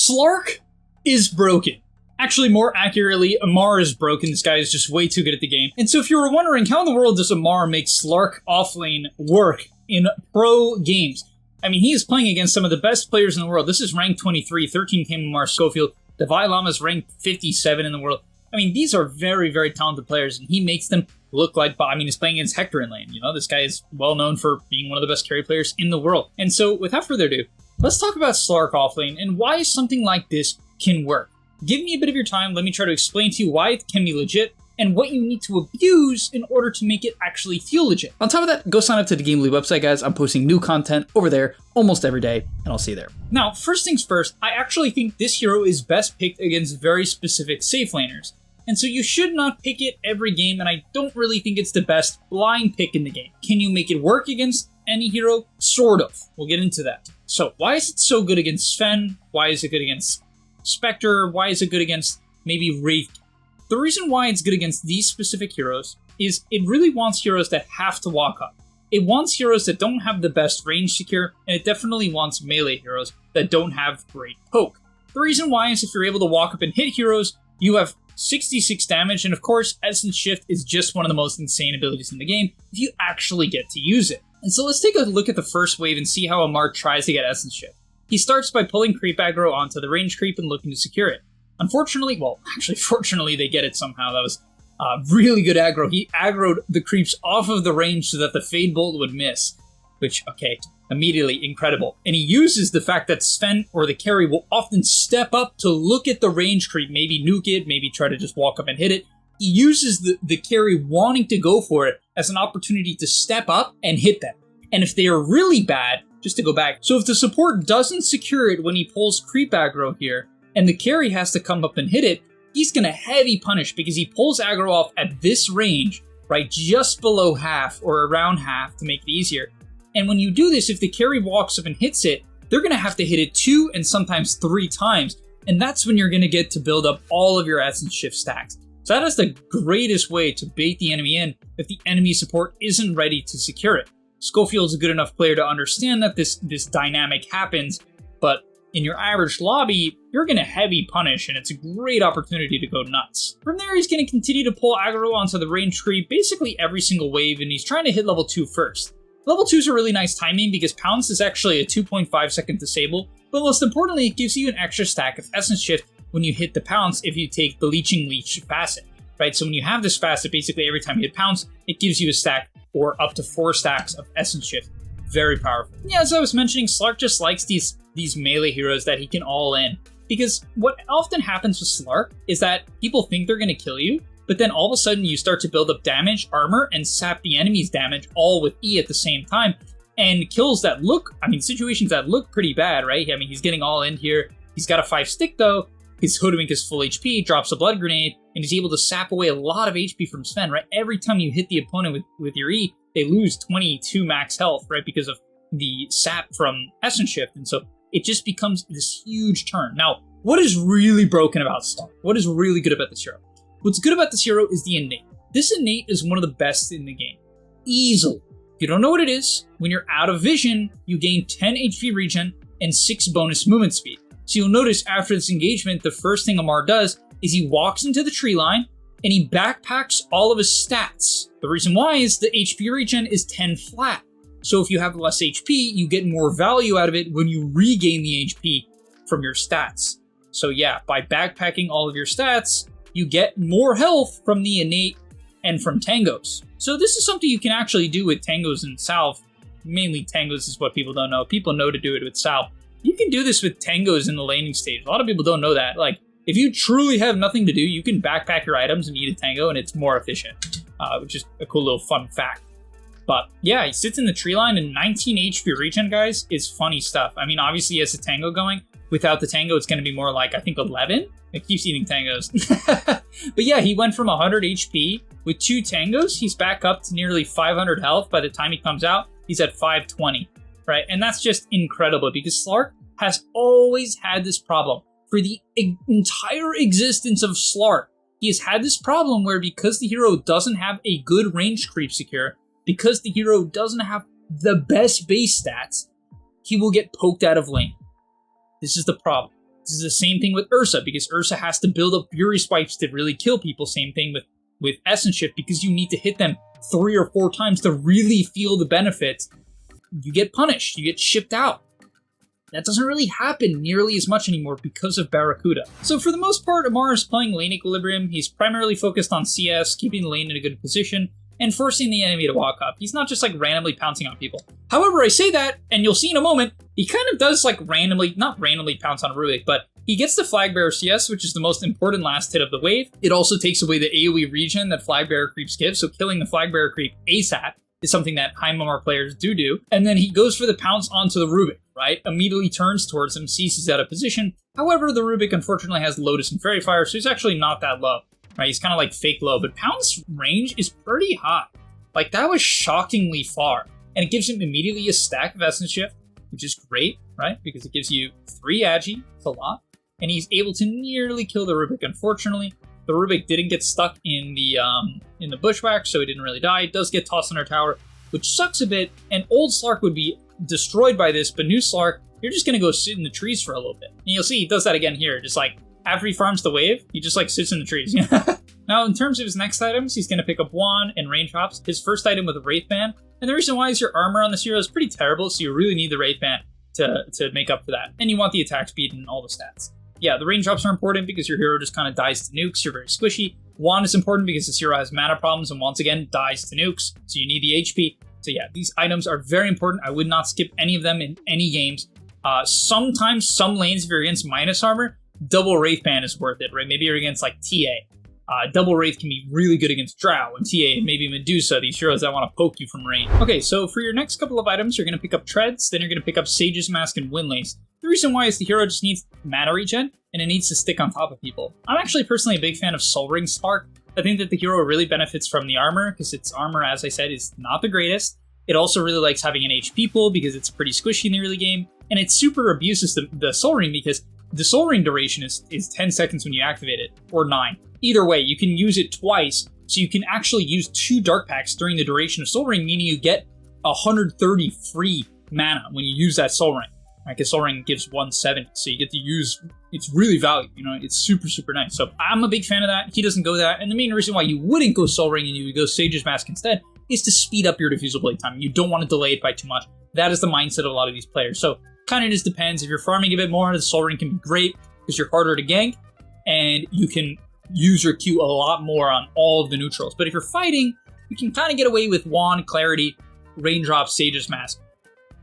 Slark is broken. Actually, more accurately, Ammar is broken. This guy is just way too good at the game. And so if you were wondering, how in the world does Ammar make Slark offlane work in pro games? I mean, he is playing against some of the best players in the world. This is ranked 23, 13 came Ammar Schofield. Devi Lama's ranked 57 in the world. I mean, these are very, very talented players, and he makes them look like, I mean, he's playing against Hector in lane. You know, this guy is well known for being one of the best carry players in the world. And so, without further ado, let's talk about Slark offlane and why something like this can work. Give me a bit of your time, let me try to explain to you why it can be legit, and what you need to abuse in order to make it actually feel legit. On top of that, go sign up to the gameleap website, guys. I'm posting new content over there almost every day, and I'll see you there. Now, first things first, I actually think this hero is best picked against very specific safe laners. And so you should not pick it every game, and I don't really think it's the best blind pick in the game. Can you make it work against any hero? Sort of. We'll get into that. So, why is it so good against Sven? Why is it good against Spectre? Why is it good against maybe Wraith? The reason why it's good against these specific heroes is it really wants heroes that have to walk up. It wants heroes that don't have the best range secure, and it definitely wants melee heroes that don't have great poke. The reason why is if you're able to walk up and hit heroes, you have 66 damage, and of course, Essence Shift is just one of the most insane abilities in the game if you actually get to use it. And so let's take a look at the first wave and see how Ammar tries to get Essence Shift. He starts by pulling creep aggro onto the range creep and looking to secure it. Unfortunately, well, actually, fortunately, they get it somehow. That was really good aggro. He aggroed the creeps off of the range so that the Fade Bolt would miss, which, okay, immediately incredible. And he uses the fact that Sven or the carry will often step up to look at the range creep, maybe nuke it, maybe try to just walk up and hit it. He uses the carry wanting to go for it as an opportunity to step up and hit them. And if they are really bad, just to go back, so if the support doesn't secure it when he pulls creep aggro here, and the carry has to come up and hit it, he's gonna heavy punish because he pulls aggro off at this range, right, just below half or around half to make it easier. And when you do this, if the carry walks up and hits it, they're gonna have to hit it 2 and sometimes 3 times, and that's when you're gonna get to build up all of your Essence Shift stacks. So that is the greatest way to bait the enemy in if the enemy support isn't ready to secure it. Schofield's a good enough player to understand that this dynamic happens, but in your average lobby, you're going to heavy punish, and it's a great opportunity to go nuts. From there, he's going to continue to pull aggro onto the range creep basically every single wave, and he's trying to hit level 2 first. Level 2 is a really nice timing because Pounce is actually a 2.5 second disable, but most importantly, it gives you an extra stack of Essence Shift when you hit the Pounce if you take the Leeching Leech facet, right? So when you have this facet, basically every time you hit Pounce, it gives you a stack or up to 4 stacks of Essence Shift. Very powerful. Yeah, as I was mentioning, Slark just likes these melee heroes that he can all in. Because what often happens with Slark is that people think they're going to kill you, but then all of a sudden you start to build up damage, armor, and sap the enemy's damage all with E at the same time. And kills that look, I mean, situations that look pretty bad, right? I mean, he's getting all in here. He's got a 5 stick though. His Hoodwink is full HP, drops a blood grenade, and he's able to sap away a lot of HP from Sven, right? Every time you hit the opponent with your E, they lose 22 max health, right? Because of the sap from Essence Shift. And so it just becomes this huge turn. Now, what is really broken about Slark? What is really good about this hero? What's good about this hero is the Innate. This Innate is one of the best in the game. Easily. If you don't know what it is, when you're out of vision, you gain 10 HP regen and 6 bonus movement speed. So you'll notice after this engagement, the first thing Ammar does is he walks into the tree line and he backpacks all of his stats. The reason why is the HP regen is 10 flat. So if you have less HP, you get more value out of it when you regain the HP from your stats. So yeah, by backpacking all of your stats, you get more health from the Innate and from Tangos. So this is something you can actually do with Tangos and Salve. Mainly Tangos is what people don't know. People know to do it with Salve. You can do this with Tangos in the laning stage. A lot of people don't know that. Like, if you truly have nothing to do, you can backpack your items and eat a Tango, and it's more efficient, which is a cool little fun fact. But yeah, he sits in the tree line, and 19 HP regen, guys, is funny stuff. I mean, obviously, he has a Tango going. Without the Tango, it's going to be more like, I think, 11. It keeps eating Tangos. But yeah, he went from 100 HP with 2 Tangos. He's back up to nearly 500 health by the time he comes out. He's at 520. Right? And that's just incredible because Slark has always had this problem. For the entire existence of Slark, he has had this problem where because the hero doesn't have a good range creep secure, because the hero doesn't have the best base stats, he will get poked out of lane. This is the problem. This is the same thing with Ursa, because Ursa has to build up Fury Spikes to really kill people. Same thing with Essence Shift, because you need to hit them 3 or 4 times to really feel the benefits. You get punished, you get shipped out. That doesn't really happen nearly as much anymore because of Barracuda. So for the most part, Ammar is playing lane equilibrium. He's primarily focused on CS, keeping the lane in a good position, and forcing the enemy to walk up. He's not just like randomly pouncing on people. However, I say that, and you'll see in a moment, he kind of does like not randomly pounce on Rubik, but he gets the Flag Bearer CS, which is the most important last hit of the wave. It also takes away the AoE regen that Flag Bearer creeps give, so killing the Flag Bearer creep ASAP is something that high Ammar players do. And then he goes for the pounce onto the Rubik, right? Immediately turns towards him, sees he's out of position. However, the Rubik unfortunately has Lotus and Fairy Fire, so he's actually not that low, right? He's kind of like fake low, but pounce range is pretty high. Like, that was shockingly far. And it gives him immediately a stack of Essence Shift, which is great, right? Because it gives you 3 Agi, it's a lot. And he's able to nearly kill the Rubik. Unfortunately, the Rubik didn't get stuck in the bushwhack, so he didn't really die. It does get tossed on our tower, which sucks a bit. And old Slark would be destroyed by this, but new Slark, you're just gonna go sit in the trees for a little bit. And you'll see he does that again here. Just like after he farms the wave, he just like sits in the trees. Now, in terms of his next items, he's gonna pick up Wand and Raindrops. His first item with a Wraith Band. And the reason why is your armor on this hero is pretty terrible, so you really need the Wraith Band to make up for that. And you want the attack speed and all the stats. Yeah, the raindrops are important because your hero just kind of dies to nukes. You're very squishy. Wand is important because this hero has mana problems and once again dies to nukes, so you need the HP. So yeah, these items are very important. I would not skip any of them in any games. Sometimes, some lanes, if you're against minus armor, double Wraith Band is worth it, right? Maybe you're against like TA. Double Wraith can be really good against Drow and TA, and maybe Medusa, these heroes that want to poke you from range. Okay, so for your next couple of items, you're going to pick up Treads, then you're going to pick up Sage's Mask and Windlace. The reason why is the hero just needs mana regen, and it needs to stick on top of people. I'm actually personally a big fan of Soul Ring Spark. I think that the hero really benefits from the armor, because its armor, as I said, is not the greatest. It also really likes having an HP pool, because it's pretty squishy in the early game, and it super abuses the Soul Ring, because the Soul Ring duration is 10 seconds when you activate it, or 9. Either way, you can use it twice, so you can actually use 2 Dark Packs during the duration of Soul Ring, meaning you get 130 free mana when you use that Soul Ring. Right, because Soul Ring gives 170, so you get to use, it's really valuable, you know, it's super, super nice. So I'm a big fan of that. He doesn't go that, and the main reason why you wouldn't go Soul Ring and you would go Sage's Mask instead is to speed up your diffusal blade time. You don't want to delay it by too much. That is the mindset of a lot of these players. So kind of just depends. If you're farming a bit more, the Soul Ring can be great because you're harder to gank, and you can use your Q a lot more on all of the neutrals. But if you're fighting, you can kind of get away with Wand, Clarity, Raindrops, Sage's Mask.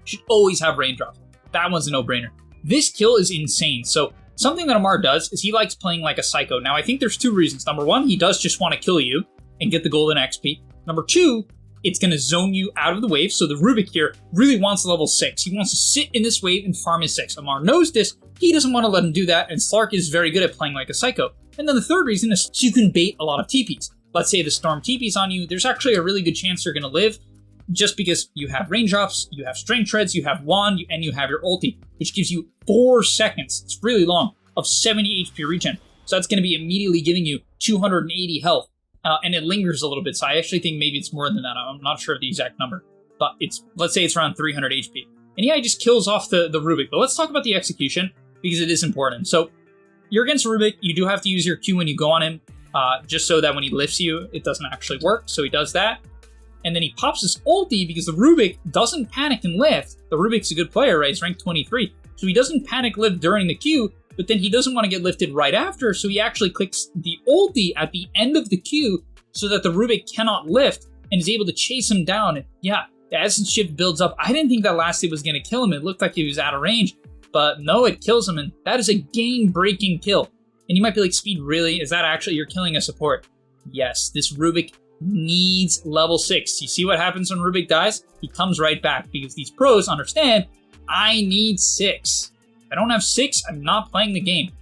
You should always have Raindrops. That one's a no-brainer. This kill is insane. So something that Ammar does is he likes playing like a psycho. Now, I think there's 2 reasons. Number 1, he does just want to kill you and get the golden XP. Number 2, it's going to zone you out of the wave. So the Rubik here really wants level 6. He wants to sit in this wave and farm his 6. Ammar knows this. He doesn't want to let him do that. And Slark is very good at playing like a psycho. And then the third reason is so you can bait a lot of TPs. Let's say the Storm TPs on you. There's actually a really good chance you're going to live, just because you have Raindrops, you have Strength Treads, you have Wand, and you have your ulti, which gives you 4 seconds, it's really long, of 70 HP regen. So that's going to be immediately giving you 280 health, and it lingers a little bit, so I actually think maybe it's more than that. I'm not sure of the exact number, but let's say it's around 300 HP. And yeah, he just kills off the Rubik, but let's talk about the execution, because it is important. So you're against Rubik, you do have to use your Q when you go on him, just so that when he lifts you, it doesn't actually work, so he does that. And then he pops his ulti because the Rubik doesn't panic and lift. The Rubik's a good player, right? He's ranked 23. So he doesn't panic lift during the Q, but then he doesn't want to get lifted right after, so he actually clicks the ulti at the end of the Q so that the Rubik cannot lift and is able to chase him down. And yeah, the Essence Shift builds up. I didn't think that last hit was going to kill him. It looked like he was out of range, but no, it kills him, and that is a game-breaking kill. And you might be like, Speed, really? Is that actually you're killing a support? Yes, this Rubik needs level 6. You see what happens when Rubik dies? He comes right back because these pros understand, I need 6. If I don't have 6, I'm not playing the game.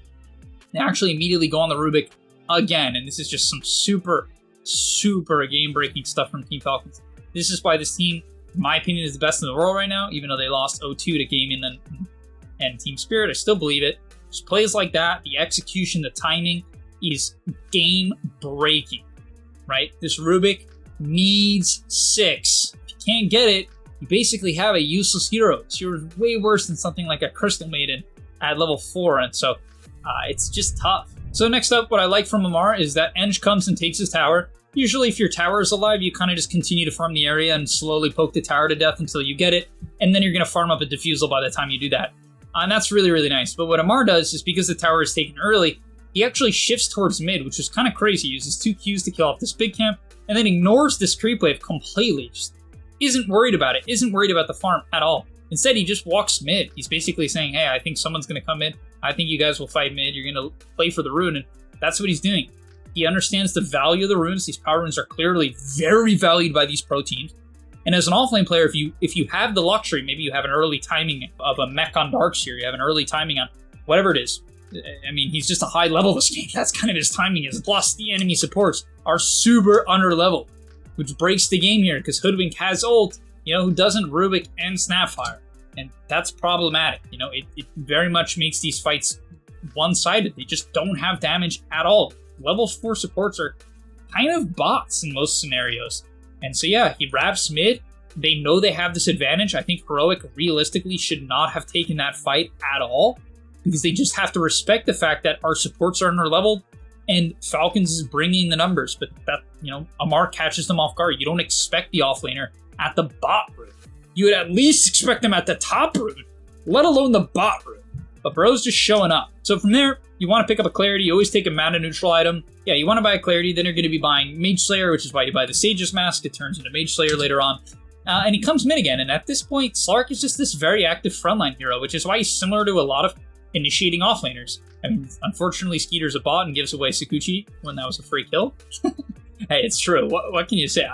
They actually immediately go on the Rubik again, and this is just some super, super game-breaking stuff from Team Falcons. This is why this team, in my opinion, is the best in the world right now, even though they lost 0-2 to Gaming and Team Spirit. I still believe it. Just plays like that, the execution, the timing is game-breaking. Right? This Rubik needs 6. If you can't get it, you basically have a useless hero. This hero is way worse than something like a Crystal Maiden at level 4. And so It's just tough. So next up, what I like from Ammar is that Eng comes and takes his tower. Usually if your tower is alive, you kind of just continue to farm the area and slowly poke the tower to death until you get it, and then you're going to farm up a defusal by the time you do that. And that's really, really nice. But what Ammar does is, because the tower is taken early, he actually shifts towards mid, which is kind of crazy. He uses 2 Qs to kill off this big camp, and then ignores this creep wave completely. Just isn't worried about it, isn't worried about the farm at all. Instead, he just walks mid. He's basically saying, hey, I think someone's going to come in. I think you guys will fight mid. You're going to play for the rune, and that's what he's doing. He understands the value of the runes. These power runes are clearly very valued by these pro teams. And as an offlane player, if you have the luxury, maybe you have an early timing of a mech on Darks here, you have an early timing on whatever it is. I mean, he's just a high level this game. That's kind of his timing is. Plus, the enemy supports are super under level, which breaks the game here because Hoodwink has ult, who doesn't Rubik and Snapfire. And that's problematic. It very much makes these fights one-sided. They just don't have damage at all. Level 4 supports are kind of bots in most scenarios. And so yeah, he wraps mid. They know they have this advantage. I think Heroic realistically should not have taken that fight at all, because they just have to respect the fact that our supports are underleveled and Falcons is bringing the numbers. But that, Ammar catches them off guard. You don't expect the offlaner at the bot route. You would at least expect them at the top route, let alone the bot route. But bro's just showing up. So from there, you want to pick up a Clarity. You always take a mana neutral item. Yeah, you want to buy a Clarity, then you're going to be buying Mage Slayer, which is why you buy the Sage's Mask. It turns into Mage Slayer later on. And he comes mid again, and at this point, Slark is just this very active frontline hero, which is why he's similar to a lot of initiating offlaners. I mean, unfortunately, Skeeter's a bot and gives away Sakuchi when that was a free kill. Hey, it's true. What can you say?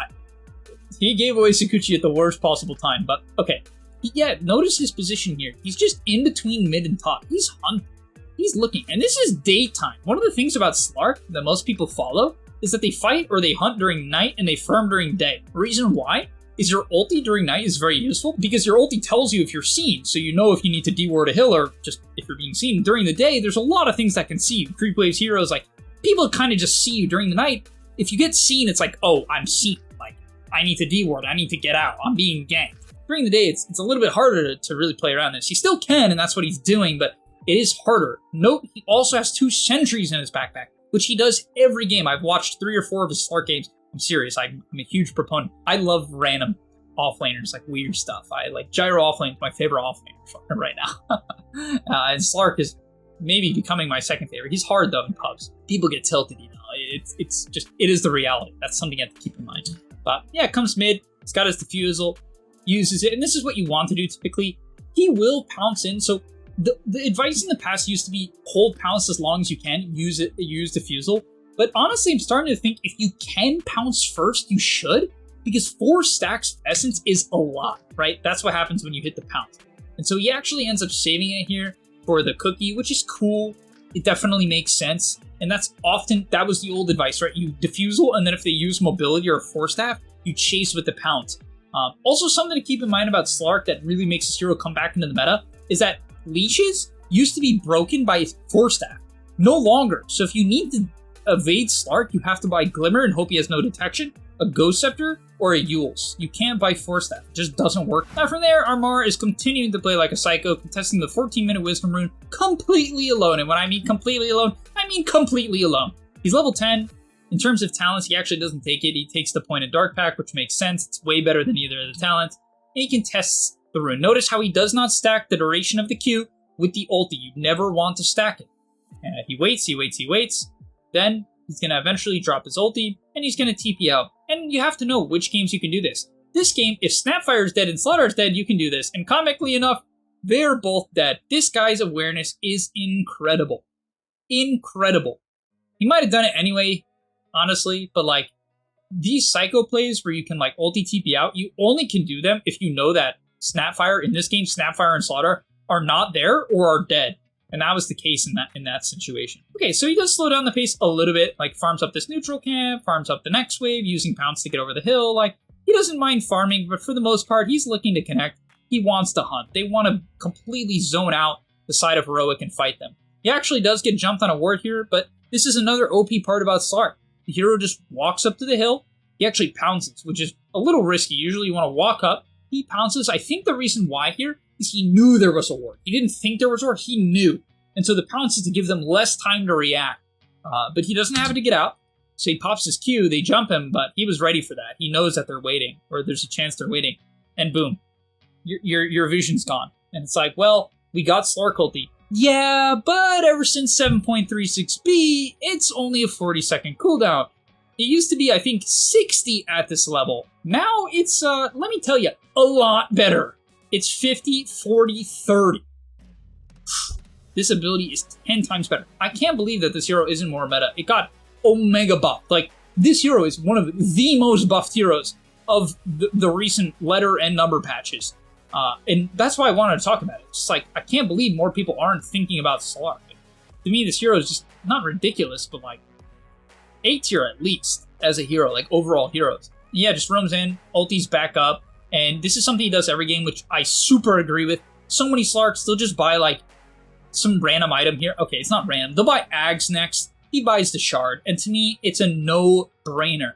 He gave away Sakuchi at the worst possible time, but okay. Yeah, notice his position here. He's just in between mid and top. He's hunting. He's looking. And this is daytime. One of the things about Slark that most people follow is that they fight or they hunt during night and they farm during day. The reason why is your ulti during night is very useful because your ulti tells you if you're seen, so you know if you need to deward a hill or just if you're being seen. During the day, there's a lot of things that can see you. Creep waves, heroes, like, people kind of just see you. During the night, if you get seen, it's like, oh, I'm seen. Like, I need to deward. I need to get out. I'm being ganked. During the day, it's a little bit harder to really play around this. He still can, and that's what he's doing, but it is harder. Note, he also has 2 sentries in his backpack, which he does every game. I've watched 3 or 4 of his Slark games. I'm serious. I'm a huge proponent. I love random offlaners, like weird stuff. I like Gyro offlane is my favorite offlaner right now. And Slark is maybe becoming my second favorite. He's hard, though, in pubs. People get tilted, It's just, it is the reality. That's something you have to keep in mind. But yeah, it comes mid. It's got his defusal. Uses it, and this is what you want to do typically. He will pounce in, so the advice in the past used to be hold pounce as long as you can, use defusal. But honestly, I'm starting to think if you can pounce first, you should, because 4 stacks of essence is a lot, right? That's what happens when you hit the pounce. And so he actually ends up saving it here for the cookie, which is cool. It definitely makes sense. And that was the old advice, right? You defusal, and then if they use mobility or a 4-staff, you chase with the pounce. Also, something to keep in mind about Slark that really makes this hero come back into the meta is that leashes used to be broken by 4-staff. No longer. So if you need to evade Slark, you have to buy Glimmer and hope he has no detection, a Ghost Scepter, or a Yules. You can't buy 4-staff. It just doesn't work. Now from there, Ammar is continuing to play like a psycho, contesting the 14-minute Wisdom Rune completely alone. And when I mean completely alone, I mean completely alone. He's level 10. In terms of talents, he actually doesn't take it. He takes the Pointed Dark Pack, which makes sense. It's way better than either of the talents. And he contests the rune. Notice how he does not stack the duration of the Q with the ulti. You never want to stack it. He waits. Then he's going to eventually drop his ulti, and he's going to TP out. And you have to know which games you can do this. This game, if Snapfire is dead and Slaughter is dead, you can do this. And comically enough, they're both dead. This guy's awareness is incredible. Incredible. He might have done it anyway, honestly, but like these psycho plays where you can like ulti TP out, you only can do them if you know that Snapfire, in this game, Snapfire and Slaughter are not there or are dead. And that was the case in that situation. Okay, so he does slow down the pace a little bit, like farms up this neutral camp, farms up the next wave, using pounce to get over the hill. Like, he doesn't mind farming, but for the most part, he's looking to connect. He wants to hunt. They want to completely zone out the side of Heroic and fight them. He actually does get jumped on a ward here, but this is another OP part about Slark. The hero just walks up to the hill. He actually pounces, which is a little risky. Usually you want to walk up. He pounces. I think the reason why here is he knew there was a ward. He didn't think there was a ward. He knew. And so the pounce is to give them less time to react. But he doesn't have it to get out. So he pops his Q, they jump him, but he was ready for that. He knows that they're waiting, or there's a chance they're waiting. And boom, your vision's gone. And it's like, well, we got Slark ulti. Yeah, but ever since 7.36b, it's only a 40-second cooldown. It used to be, I think, 60 at this level. Now it's, let me tell you, a lot better. It's 50, 40, 30. This ability is 10 times better. I can't believe that this hero isn't more meta. It got Omega buffed. Like, this hero is one of the most buffed heroes of the recent letter and number patches. And that's why I wanted to talk about it. It's just like, I can't believe more people aren't thinking about Slark. To me, this hero is just not ridiculous, but like, A tier at least as a hero, like overall heroes. Yeah, just roams in, ultis back up, and this is something he does every game, which I super agree with. So many Slarks, they'll just buy like some random item here. Okay, it's not random. They'll buy Ags next. He buys the Shard, and to me, it's a no-brainer.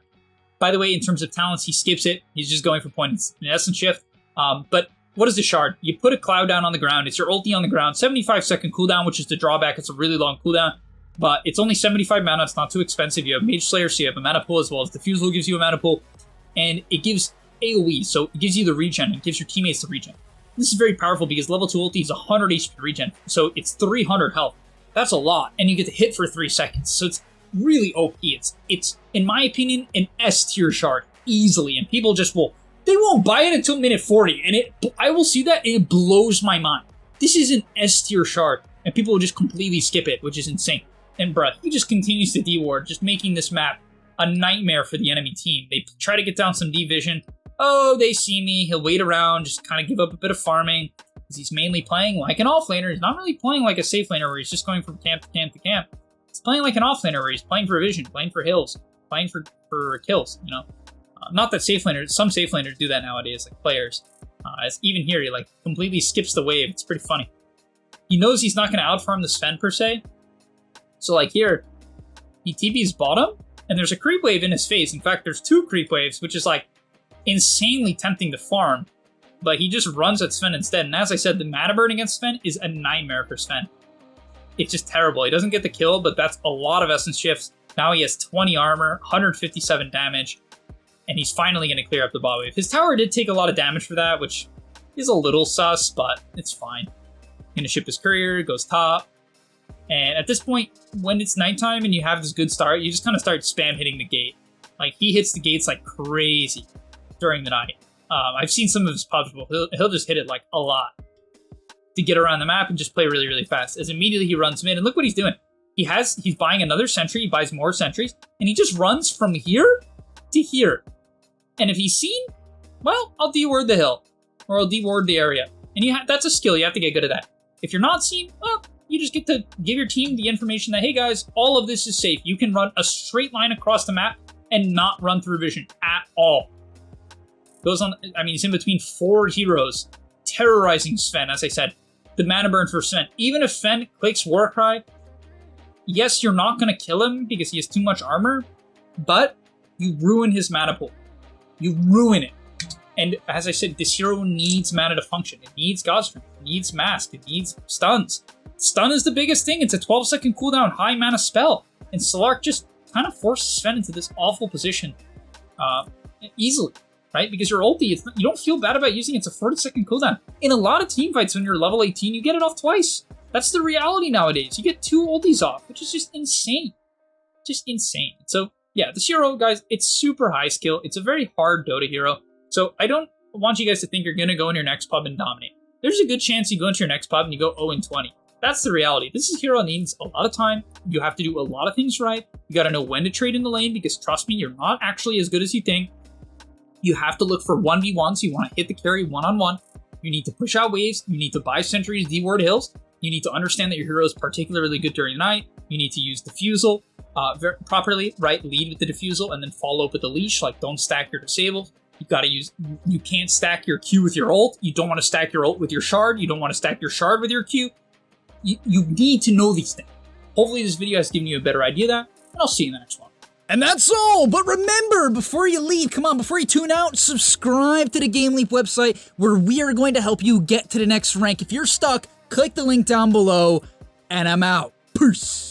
By the way, in terms of talents, he skips it. He's just going for points in Essence Shift. But what is the Shard? You put a Cloud down on the ground. It's your ulti on the ground. 75-second cooldown, which is the drawback. It's a really long cooldown. But it's only 75 mana. It's not too expensive. You have Mage Slayer, so you have a mana pool, as well as Diffusal gives you a mana pool. And it gives AoE, so it gives you the regen. It gives your teammates the regen. This is very powerful because level 2 ulti is 100 HP regen. So it's 300 health. That's a lot. And you get to hit for 3 seconds. So it's really OP. It's in my opinion, an S tier shard. Easily. And people just they won't buy it until minute 40. And I will see that and it blows my mind. This is an S tier shard. And people will just completely skip it, which is insane. And bruh, he just continues to deward, just making this map a nightmare for the enemy team. They try to get down some D-Vision. Oh, they see me. He'll wait around, just kind of give up a bit of farming. Because he's mainly playing like an offlaner. He's not really playing like a safe laner where he's just going from camp to camp to camp. He's playing like an offlaner where he's playing for vision, playing for hills, playing for kills, you know. Not that safe laners, some safe laners do that nowadays, like players. As even here, he like completely skips the wave. It's pretty funny. He knows he's not going to outfarm the Sven per se. So like here, he TP's bottom, and there's a creep wave in his face. In fact, there's 2 creep waves, which is like insanely tempting to farm. But he just runs at Sven instead. And as I said, the mana burn against Sven is a nightmare for Sven. It's just terrible. He doesn't get the kill, but that's a lot of essence shifts. Now he has 20 armor, 157 damage, and he's finally going to clear up the bot wave. His tower did take a lot of damage for that, which is a little sus, but it's fine. Going to ship his courier, goes top. And at this point, when it's nighttime and you have this good start, you just kind of start spam hitting the gate. Like, he hits the gates like crazy during the night. I've seen some of his pubs, he'll just hit it like a lot to get around the map and just play really, really fast. As immediately he runs mid, and look what he's doing. He's buying another sentry, he buys more sentries, and he just runs from here to here. And if he's seen, well, I'll deward the hill, or I'll deward the area. And that's a skill, you have to get good at that. If you're not seen, well, you just get to give your team the information that, hey guys, all of this is safe. You can run a straight line across the map and not run through vision at all. Goes on, I mean, he's in between 4 heroes, terrorizing Sven, as I said. The mana burn for Sven. Even if Sven clicks Warcry, yes, you're not going to kill him because he has too much armor, but you ruin his mana pool. You ruin it. And as I said, this hero needs mana to function. It needs Godstrength. It needs Mask. It needs stuns. Stun is the biggest thing. It's a 12-second cooldown, high mana spell. And Slark just kind of forces Sven into this awful position easily. Right? Because your ulti, you don't feel bad about using it. It's a 40-second cooldown. In a lot of team fights, when you're level 18, you get it off twice. That's the reality nowadays. You get 2 ultis off, which is just insane. Just insane. So, yeah, this hero, guys, it's super high skill. It's a very hard Dota hero. So, I don't want you guys to think you're going to go in your next pub and dominate. There's a good chance you go into your next pub and you go 0-20. That's the reality. This hero needs a lot of time. You have to do a lot of things right. You got to know when to trade in the lane because, trust me, you're not actually as good as you think. You have to look for 1v1s. You want to hit the carry one-on-one. You need to push out waves. You need to buy sentries, deward hills. You need to understand that your hero is particularly good during the night. You need to use Diffusal properly, right? Lead with the Diffusal and then follow up with the leash. Like, don't stack your disables. You can't stack your Q with your ult. You don't want to stack your ult with your shard. You don't want to stack your shard with your Q. You need to know these things. Hopefully this video has given you a better idea of that, and I'll see you in the next one. And that's all, but remember, before you leave, come on, before you tune out, subscribe to the GameLeap website where we are going to help you get to the next rank. If you're stuck, click the link down below, and I'm out. Peace.